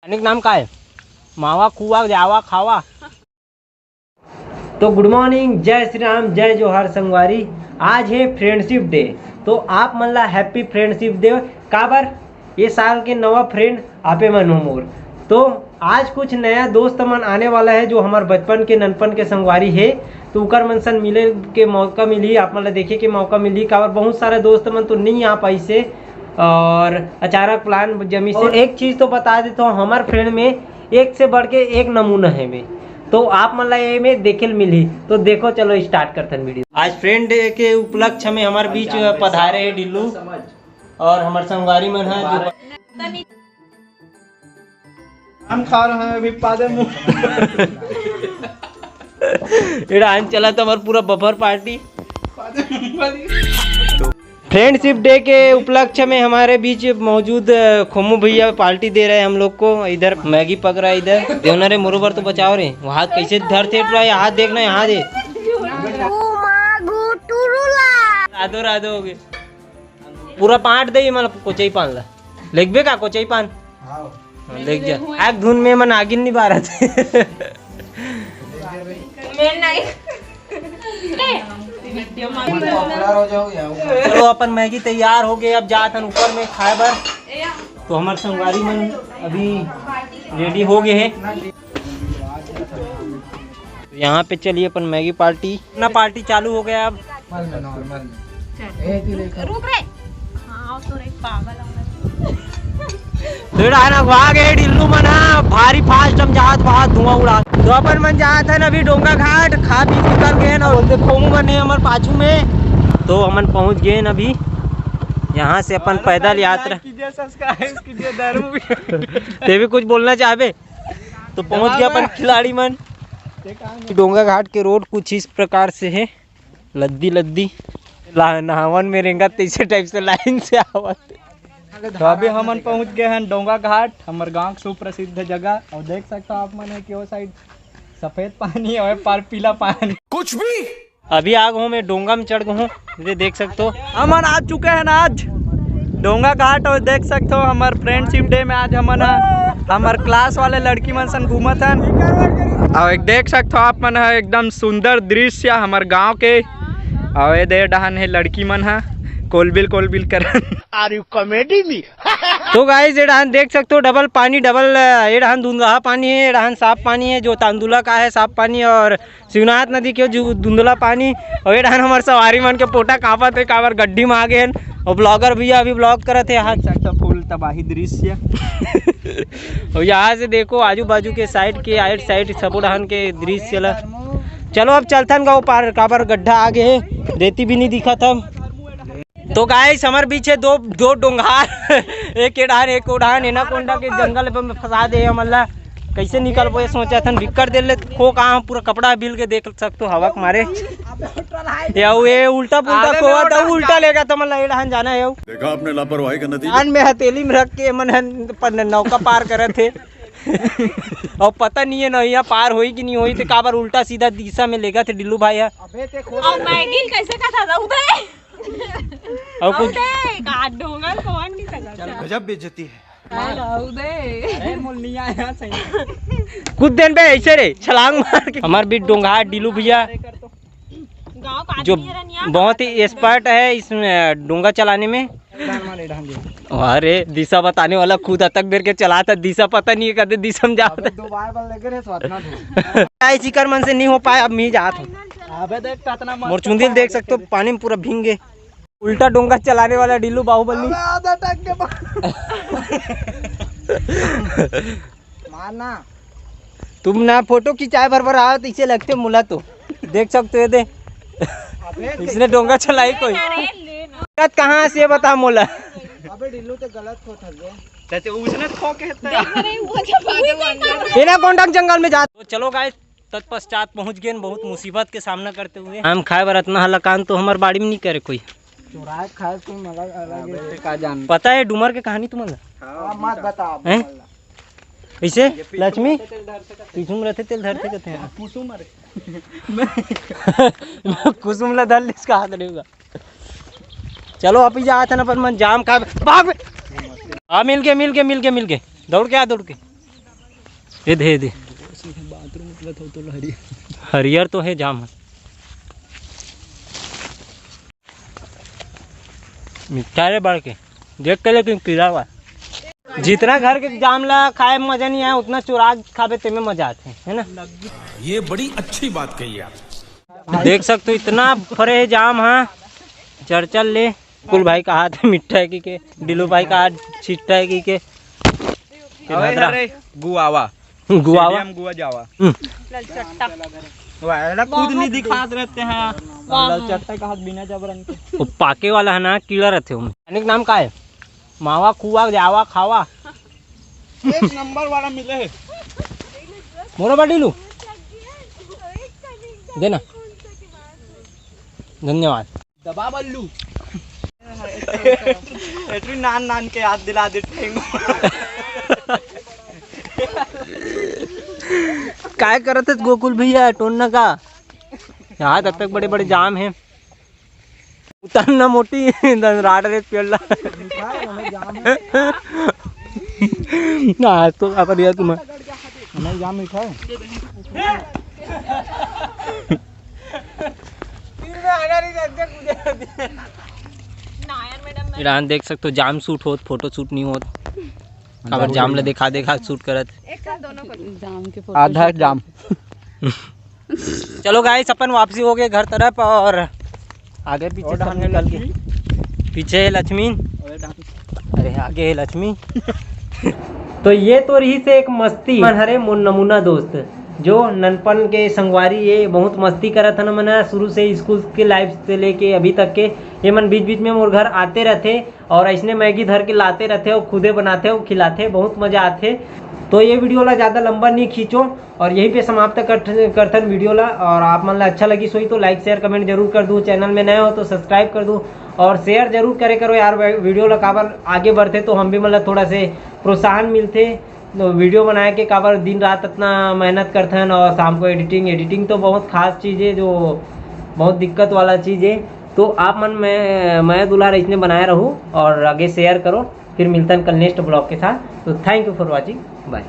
अनेक नाम का है मावा कुआ जावा खावा। तो गुड मॉर्निंग, जय श्री राम, जय जोहार संगवारी। आज है फ्रेंडशिप डे, तो आप मन ला हैप्पी फ्रेंडशिप डे। काबर ये साल के नवा फ्रेंड आपे मन हो मोर। तो आज कुछ नया दोस्त मन आने वाला है जो हमारे बचपन के ननपन के संगवारी है, तो उकर मन सन मिले के मौका मिली, आप मन ला देखे के मौका मिली। काबर बहुत सारे दोस्त मन तो नहीं आ पाई से और अचानक प्लान जमी से। एक चीज़ तो बता देता हूँ, हमारे फ्रेंड में एक से बढ़ के एक नमूना है में, तो आप मन ला ये में देखे मिली। तो देखो चलो स्टार्ट करते हैं वीडियो। आज फ्रेंड डे के उपलक्ष्य में हमारे बीच पधारे है डिल्लू और हमारे संगवारी मन है जो हम खा रहे हैं अभी पादे मुंह। इरान चला तो हमारा पूरा बफर पार्टी। फ्रेंडशिप डे के उपलक्ष्य में हमारे बीच मौजूद खोमू भैया पार्टी दे रहे हैं हम लोग को। इधर मैगी पक रहा है, इधर देवना रे मुरुबर तो बचाओ रे। हाथ कैसे धरते रहा है, हाथ देखना, यहाँ दे राधो राधो हो गए पूरा पाट दे मन कोचई पान ला लेगबे का कोचई पान देख जा एक धुन में मन आगिन नहीं बारा थे। चलो अपन मैगी तैयार हो गए, अब जात हन ऊपर में खाए बर। तो हमारे संगवारी मन अभी रेडी हो गए हैं। यहाँ पे चलिए अपन मैगी पार्टी, अपना पार्टी चालू हो गया। अब रुक रे। हाँ तो रे पागल गए डिल्लू मना भारी फास्ट हम जात बहुत धुआं उड़ा। तो अपन मन जात है अभी डोंगा घाट, खा पी निकल गए ना। खोमू बने हमारे पाछू में, तो हमन पहुंच गए अभी। यहाँ से अपन पैदल यात्रा ते भी कुछ बोलना चाहे तो पहुंच गया अपन खिलाड़ी मन। डोंगा घाट के रोड कुछ इस प्रकार से है, लद्दी लद्दी नहावन में रेंगा तीसरे टाइप से लाइन से आवत। तो अभी हम पहुंच गए हैं डोंगा घाट, हमारे गांव की सुप्रसिद्ध जगह। और देख सकते हो आप मन है कि वो साइड सफेद पानी और पार पीला पानी कुछ भी। अभी आ गए मैं डोंगा में चढ़ गए हूँ, ये देख सकते हो। हम आ चुके हैं आज डोंगा घाट। और देख सकते हो हमारे फ्रेंडशिप डे में आज हम हमारे क्लास वाले लड़की मन सन घूमत हैं। और एक देख सकते हो आप मन है एकदम सुंदर दृश्य हमारे गांव के। और ये दे डहन है लड़की मन है कोलबिल करन। Are you comedy me? तो गाइस ये डहान देख सकते हो डबल पानी, डबल ये डहान धुंधला पानी है, ये डहान साफ पानी है जो तांदुला का है साफ पानी, और शिवनाथ नदी के जो धुंधला पानी। और ये डहान हमारे सवारी मन के पोटा कांपत है, काबर गड्ढी में आ गए। और ब्लॉगर भैया अभी ब्लॉग करत है। यहाँ फुल तबाही दृश्य। और यहाँ से देखो आजू बाजू के साइड के आइट साइड सब डहान के दृश्य ला। चलो अब चलथन गाँव पार, काबर गड्ढा आगे है, रेती भी नहीं दिखा था। तो गाइस हमारे बीच है दो डोंगार, एक एडान एक उड़ान। एनाकोंडा के जंगल में फंसा दे मल्ला, कैसे निकल वो सोचा था। बिक्कर दे ले खो कहाँ पूरा कपड़ा बिल के देख सकते हो हवा के मारे। ये उल्टा पुल्टा खोआ था, उल्टा लेगा तो मल्ला एडान जाना है। देखा आपने लापरवाही का नतीजा। में हथेली में रख के मन नौका पार करे थे। और पता नहीं है नैया पार होई कि नहीं होई, तो काबर उल्टा सीधा दिशा में लेगा थे डिल्लू भाई। और मैगी कैसे का था उधर और कुछ डोंगा कौन नहीं सकता। गजब बेइज्जती है। कुछ दिन पे ऐसे रे छलांग मार के हमारे बीच डोंगा डिल्लू भैया जो बहुत ही एक्सपर्ट है इसमें डोंगा चलाने में। अरे दिशा बताने वाला खुद अतक देर के चला था, दिशा पता नहीं है दिशा में जाता। शिकर मन से नहीं हो पाया, अब मैं जाता हूँ। मोरचुंदिल देख सकते हो पानी में पूरा भींगे। उल्टा डोंगा चलाने वाला डिल्लू बाहुबली। माना तुम ना फोटो खिंचाए भर आओ तो इसे लगते मुला। तो देख सकते हो दे इसने डोंगा चलाई कोई कहाँ से बता मोला। अबे डिल्लू तो गलत खो था उसने खो के एनाकोंडा जंगल में जा। तो चलो गाइस तत्पश्चात पहुंच गए बहुत मुसीबत के सामना करते हुए। हम खाए बर इतना हलकान तो हमारे बाड़ी में नहीं करे कोई। चुराए खाए कोई अलग का जान। पता है डुमर के कहानी तुम्हारा मत बता ऐसे लक्ष्मी कुसुम रहते तेल धरते कहते हैं। कुसुम ला धर इसका हाथ रहेगा। चलो आप ही जाते ना पर मन जाम खा भाग। हाँ मिल के दौड़ के आ दौड़ के ये दे हरियर तो है जाम मिठा रे बढ़ के देख के लेकिन कीड़ा हुआ जितना घर के जाम ला खाए में मजा नहीं आया उतना चुरा खावे ते में मजा आते है ना। ये बड़ी अच्छी बात कही आप। देख सकते हो इतना फरे है जाम। हाँ चल ले कुल भाई का हाथ मिठा है की के डिलू भाई का हाथ छिट्टा है की के गुआवा गुआवा गुआ जावा ललचट्टा खुद नहीं दिखाते रहते हैं ललचट्टा का हाथ बिना जबरन के। वो पाके वाला है ना कीड़ा रहते हो अनेक नाम का है मावा कुआ जावा खावा एक नंबर वाला मिले है मोरा बा डिलू देना धन्यवाद दबा बल्लू एटरी नान के याद दिला दे काय करत है गोकुल भैया टोलना का यहाँ तब तक बड़े बड़े जाम हैं उतरना मोटी राड रेत पेड़ ना तो आप दिया तुम्हें नहीं जाम मीठा है ईरान देख सकते हो जाम शूट होत फोटो शूट नहीं होत खबर जाम ले देखा शूट करत आधा जाम। चलो गाइस अपन वापसी हो गए घर तरफ और आगे पीछे सब निकल के पीछे है लक्ष्मी अरे आगे है लक्ष्मी तो ये तो रही से एक मस्ती मन हरे नमूना दोस्त जो ननपन के संगवारी ये बहुत मस्ती करत था ना मना शुरू से स्कूल के लाइफ से लेके अभी तक के ये मन बीच बीच में मोर घर आते रहते और ऐसने मैगी धर के लाते रहते और खुदे बनाते और खिलाते बहुत मजा आते। तो ये वीडियो ला ज़्यादा लंबा नहीं खींचो और यहीं पे समाप्त करथन वीडियो ला। और आप मन ला अच्छा लगी सोई तो लाइक शेयर कमेंट जरूर कर दूँ, चैनल में नए हो तो सब्सक्राइब कर दूँ और शेयर जरूर करे करो यार वीडियो ला काबर आगे बढ़ते तो हम भी मतलब थोड़ा से प्रोत्साहन मिलते तो वीडियो बनाए के काबर दिन रात इतना मेहनत करथन और शाम को एडिटिंग तो बहुत खास चीज़ है जो बहुत दिक्कत वाला चीज़ है। तो आप मन मैं दुलार इसने बनाए रहूँ और आगे शेयर करो। फिर मिलता है कल नेक्स्ट ब्लॉग के साथ। तो thank you for watching bye.